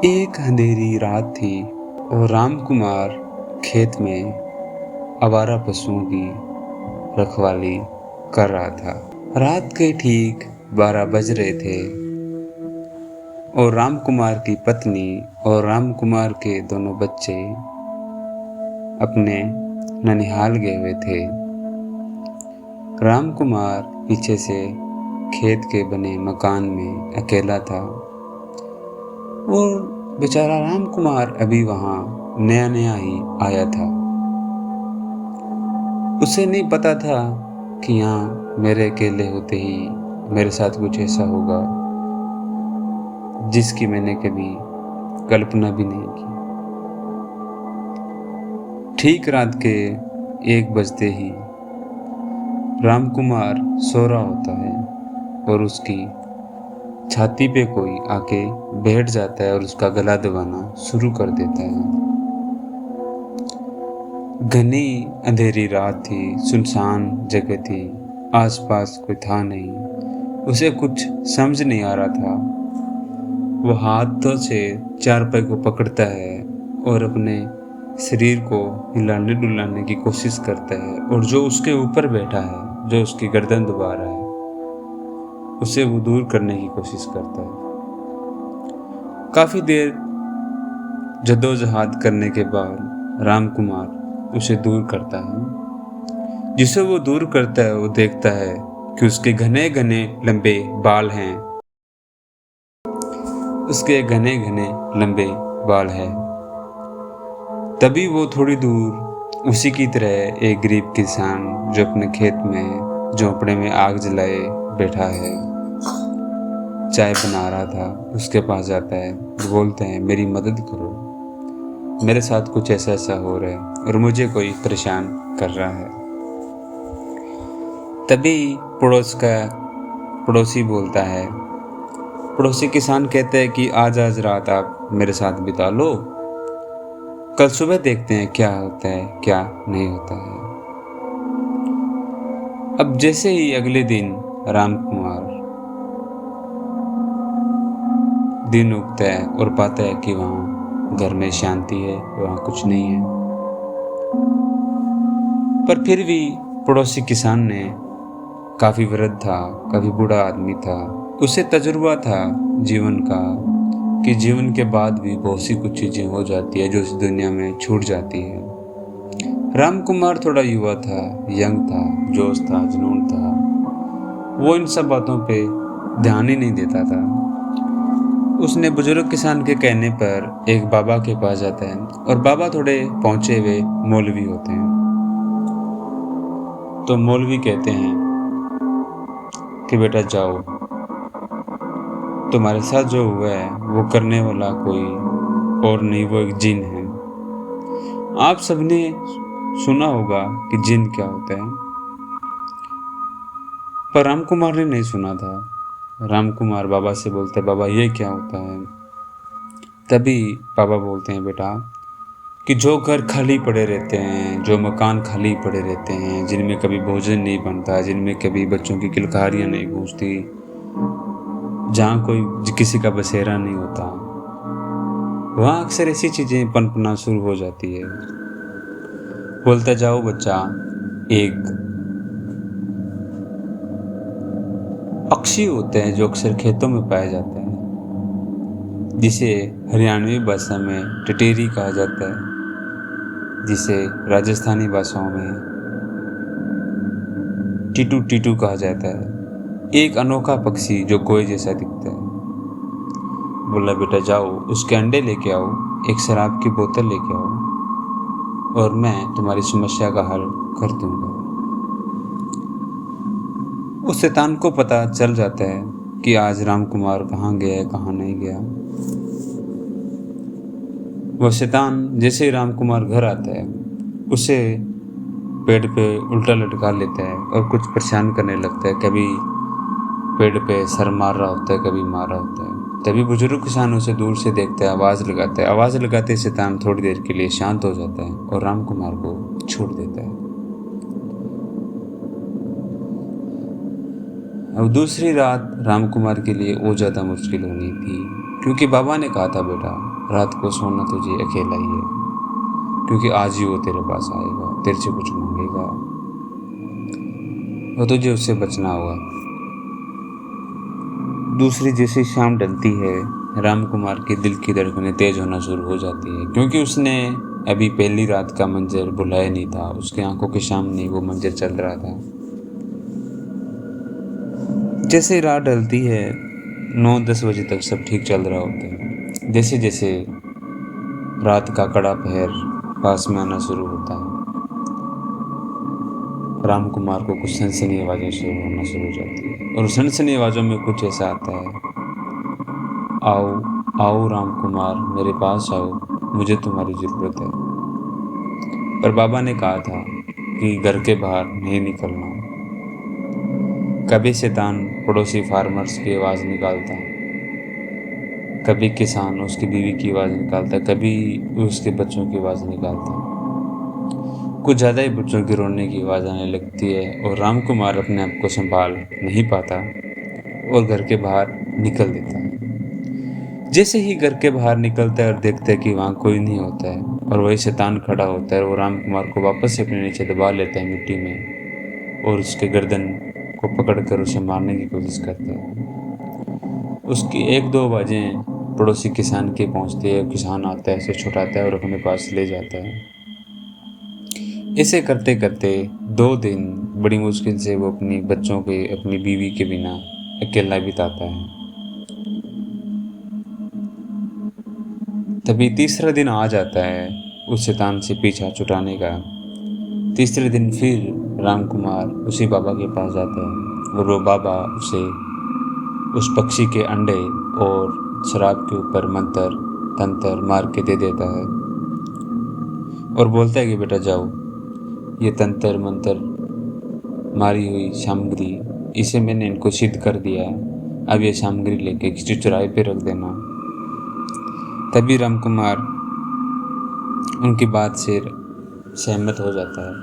एक अंधेरी रात थी और रामकुमार खेत में आवारा पशुओं की रखवाली कर रहा था। रात के ठीक 12 बज रहे थे और रामकुमार की पत्नी और रामकुमार के दोनों बच्चे अपने ननिहाल गए हुए थे। रामकुमार पीछे से खेत के बने मकान में अकेला था और बेचारा रामकुमार अभी वहाँ नया नया ही आया था। उसे नहीं पता था कि यहाँ मेरे अकेले होते ही मेरे साथ कुछ ऐसा होगा जिसकी मैंने कभी कल्पना भी नहीं की। ठीक रात के 1 बजते ही रामकुमार सो रहा होता है और उसकी छाती पे कोई आके बैठ जाता है और उसका गला दबाना शुरू कर देता है। घनी अंधेरी रात थी, सुनसान जगह थी, आसपास कोई था नहीं। उसे कुछ समझ नहीं आ रहा था। वो हाथों से चारपाई को पकड़ता है और अपने शरीर को हिलाने डुलाने की कोशिश करता है और जो उसके ऊपर बैठा है, जो उसकी गर्दन दबा रहा है, उसे वो दूर करने की कोशिश करता है। काफी देर जद्दोजहद करने के बाद रामकुमार उसे दूर करता है। जिसे वो दूर करता है वो देखता है कि उसके घने घने लंबे बाल हैं। उसके घने घने लंबे बाल हैं। तभी वो थोड़ी दूर उसी की तरह एक गरीब किसान जो अपने खेत में झोंपड़े में आग जलाए बैठा है, चाय बना रहा था, उसके पास जाता है। बोलते हैं, मेरी मदद करो, मेरे साथ कुछ ऐसा ऐसा हो रहा है और मुझे कोई परेशान कर रहा है। तभी पड़ोसी बोलता है, पड़ोसी किसान कहते हैं कि आज रात आप मेरे साथ बिता लो, कल सुबह देखते हैं क्या होता है क्या नहीं होता है। अब जैसे ही अगले दिन रामकुमार दिन उगता है और पाता है कि वहाँ घर में शांति है, वहाँ कुछ नहीं है। पर फिर भी पड़ोसी किसान ने, काफी वृद्ध था, काफी बूढ़ा आदमी था, उसे तजुर्बा था जीवन का कि जीवन के बाद भी बहुत सी कुछ चीजें हो जाती है जो इस दुनिया में छूट जाती है। रामकुमार थोड़ा युवा था, यंग था, जोश था, जुनून था। वो इन सब बातों पे ध्यान ही नहीं देता था। उसने बुजुर्ग किसान के कहने पर एक बाबा के पास जाता है और बाबा थोड़े पहुंचे हुए मौलवी होते हैं। तो मौलवी कहते हैं कि बेटा जाओ, तुम्हारे साथ जो हुआ है वो करने वाला कोई और नहीं, वो एक जिन है। आप सबने सुना होगा कि जिन क्या होता है, पर रामकुमार ने नहीं सुना था। रामकुमार बाबा से बोलते हैं, बाबा ये क्या होता है? तभी बाबा बोलते हैं, बेटा कि जो घर खाली पड़े रहते हैं, जो मकान खाली पड़े रहते हैं, जिनमें कभी भोजन नहीं बनता, जिनमें कभी बच्चों की किलकारियाँ नहीं गूंजती, जहाँ कोई किसी का बसेरा नहीं होता, वहाँ अक्सर ऐसी चीज़ें पनपना शुरू हो जाती है। बोलता, जाओ बच्चा, एक पक्षी होते हैं जो अक्सर खेतों में पाए जाते हैं, जिसे हरियाणवी भाषा में टिटेरी कहा जाता है, जिसे राजस्थानी भाषाओं में टीटू टीटू कहा जाता है। एक अनोखा पक्षी जो कोई जैसा दिखता है। बोला, बेटा जाओ, उसके अंडे लेके आओ, एक शराब की बोतल लेके आओ और मैं तुम्हारी समस्या का हल कर दूंगा। उस शैतान को पता चल जाता है कि आज रामकुमार कहाँ गया है, कहाँ नहीं गया। वह शैतान जैसे ही रामकुमार घर आता है, उसे पेड़ पे उल्टा लटका लेता है और कुछ परेशान करने लगता है। कभी पेड़ पे सर मार रहा होता है, कभी मार रहा होता है। तभी बुजुर्ग किसान उसे दूर से देखता है, आवाज़ लगाता है। आवाज़ लगाते शैतान थोड़ी देर के लिए शांत हो जाता है और रामकुमार को छोड़ देता है। अब दूसरी रात रामकुमार के लिए और ज़्यादा मुश्किल होनी थी, क्योंकि बाबा ने कहा था, बेटा रात को सोना तुझे अकेला ही है, क्योंकि आज ही वो तेरे पास आएगा, तेरे से कुछ मांगेगा और तुझे उससे बचना होगा। दूसरी जैसे शाम ढलती है, राम कुमार के दिल की धड़कनें तेज होना शुरू हो जाती है, क्योंकि उसने अभी पहली रात का मंजर भुलाया नहीं था। उसके आंखों के सामने वो मंजर चल रहा था। जैसे रात ढलती है, 9-10 बजे तक सब ठीक चल रहा होता है। जैसे जैसे रात का कड़ा पहर पास में आना शुरू होता है, राम कुमार को कुछ सनसनी आवाज़ें शुरू होना शुरू हो जाती है, और सनसनी आवाज़ों में कुछ ऐसा आता है, आओ आओ राम कुमार मेरे पास आओ, मुझे तुम्हारी ज़रूरत है। पर बाबा ने कहा था कि घर के बाहर नहीं निकलना। कभी शैतान पड़ोसी फार्मर्स की आवाज़ निकालता, कभी किसान उसकी बीवी की आवाज़ निकालता, कभी उसके बच्चों की आवाज़ निकालता। कुछ ज़्यादा ही बच्चों की रोने की आवाज़ आने लगती है, और राम कुमार अपने आप को संभाल नहीं पाता और घर के बाहर निकल देता है। जैसे ही घर के बाहर निकलता है और देखता है कि वहाँ कोई नहीं होता है, और वही शैतान खड़ा होता है, और वो राम कुमार को वापस से अपने नीचे दबा लेता है मिट्टी में, और उसके गर्दन को पकड़कर उसे मारने की कोशिश करता है। उसकी 1-2 आवाज़ें पड़ोसी किसान के पहुँचती है, किसान आता है, उसे छुड़ाता है और अपने पास ले जाता है। इसे करते करते 2 दिन बड़ी मुश्किल से वो अपनी बच्चों के, अपनी बीवी के बिना अकेला बिताता है। तभी तीसरा दिन आ जाता है उस शैतान से पीछा छुड़ाने का। तीसरे दिन फिर राम कुमार उसी बाबा के पास जाता है, और वो बाबा उसे उस पक्षी के अंडे और शराब के ऊपर मंत्र तंत्र मार के दे देता है, और बोलता है कि बेटा जाओ, ये तंत्र मंत्र मारी हुई सामग्री, इसे मैंने इनको सिद्ध कर दिया है, अब ये सामग्री लेके किसी चौराहे पे रख देना। तभी राम कुमार उनकी बात से सहमत हो जाता है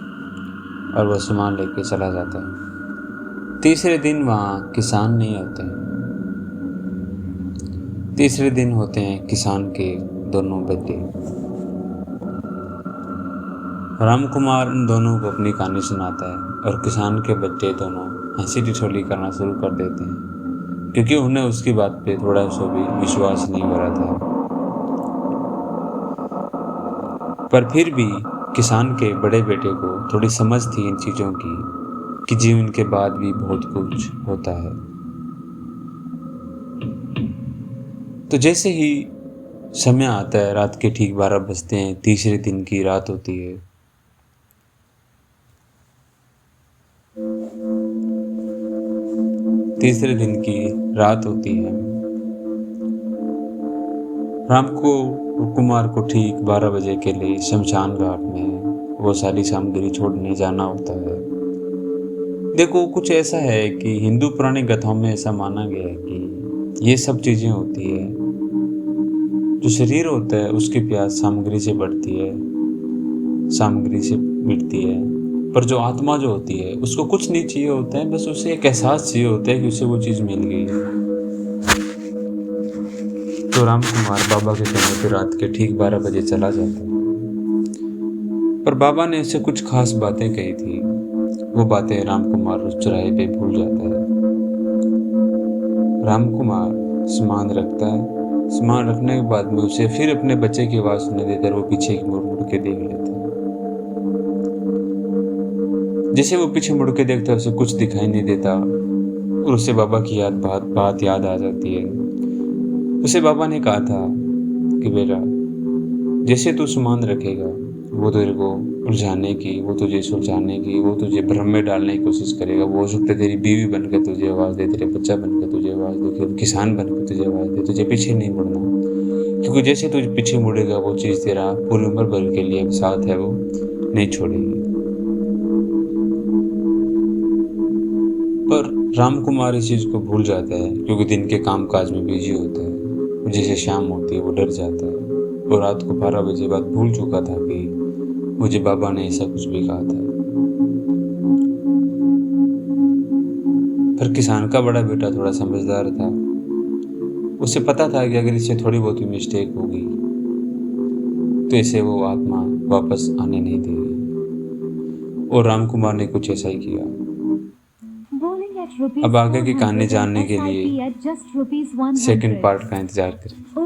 और वह सामान लेके चला जाता है। तीसरे दिन वहाँ किसान नहीं होते हैं। तीसरे दिन होते हैं किसान के दोनों बेटे। राम कुमार उन दोनों को अपनी कहानी सुनाता है, और किसान के बच्चे दोनों हंसी ठिठोली करना शुरू कर देते हैं, क्योंकि उन्हें उसकी बात पे थोड़ा सा भी विश्वास नहीं हो रहा था। पर फिर भी किसान के बड़े बेटे को थोड़ी समझ थी इन चीज़ों की, कि जीवन के बाद भी बहुत कुछ होता है। तो जैसे ही समय आता है, रात के ठीक 12 बजते हैं, तीसरे दिन की रात होती है। तीसरे दिन की रात होती है। राम को कुमार को ठीक 12 बजे के लिए शमशान घाट में वो सारी सामग्री छोड़ने जाना होता है। देखो, कुछ ऐसा है कि हिंदू पुरानी कथाओं में ऐसा माना गया है कि ये सब चीज़ें होती है, जो शरीर होता है उसकी प्यास सामग्री से बढ़ती है, सामग्री से मिटती है, पर जो आत्मा जो होती है उसको कुछ नहीं चाहिए होता है, बस उसे एक एहसास चाहिए होता है कि उसे वो चीज़ मिल गई है। तो राम कुमार बाबा के कहने पे रात के ठीक 12 बजे चला जाता है, पर बाबा ने उससे कुछ खास बातें कही थी। वो बातें राम कुमार उस चौराहे पे भूल जाता है। राम कुमार सामान रखता है, सामान रखने के बाद में उसे फिर अपने बच्चे की आवाज़ सुनाई देती है, वो पीछे मुड़ मुड़ के देख लेता है। जैसे वो पीछे मुड़ के देखता है, उसे कुछ दिखाई नहीं देता, और उसे बाबा की बात याद आ जाती है। उसे बाबा ने कहा था कि बेटा, जैसे तू सामान रखेगा, वो तेरे को उलझाने की, वो तुझे सुलझाने की, वो तुझे भ्रम में डालने की कोशिश करेगा। वो हो सकता है तेरी बीवी बनकर तुझे आवाज़ दे, तेरे बच्चा बनकर तुझे आवाज़ दे, किसान बनकर तुझे आवाज़ दे। तुझे पीछे नहीं मुड़ना, क्योंकि जैसे तुझे पीछे मुड़ेगा, वो चीज़ तेरा पूरी उम्र भर के लिए साथ है, वो नहीं छोड़ेगी। पर राम कुमार इस चीज़ को भूल जाता है, क्योंकि दिन के काम काज में बिजी होता है। जैसे शाम होती है वो डर जाता है, और रात को 12 बजे बाद भूल चुका था कि मुझे बाबा ने ऐसा कुछ भी कहा था। पर किसान का बड़ा बेटा थोड़ा समझदार था। उसे पता था कि अगर इससे थोड़ी बहुत मिस्टेक होगी तो इसे वो आत्मा वापस आने नहीं देगी। और राम कुमार ने कुछ ऐसा ही किया। अब आगे की कहानी जानने के लिए सेकंड पार्ट का इंतजार करें।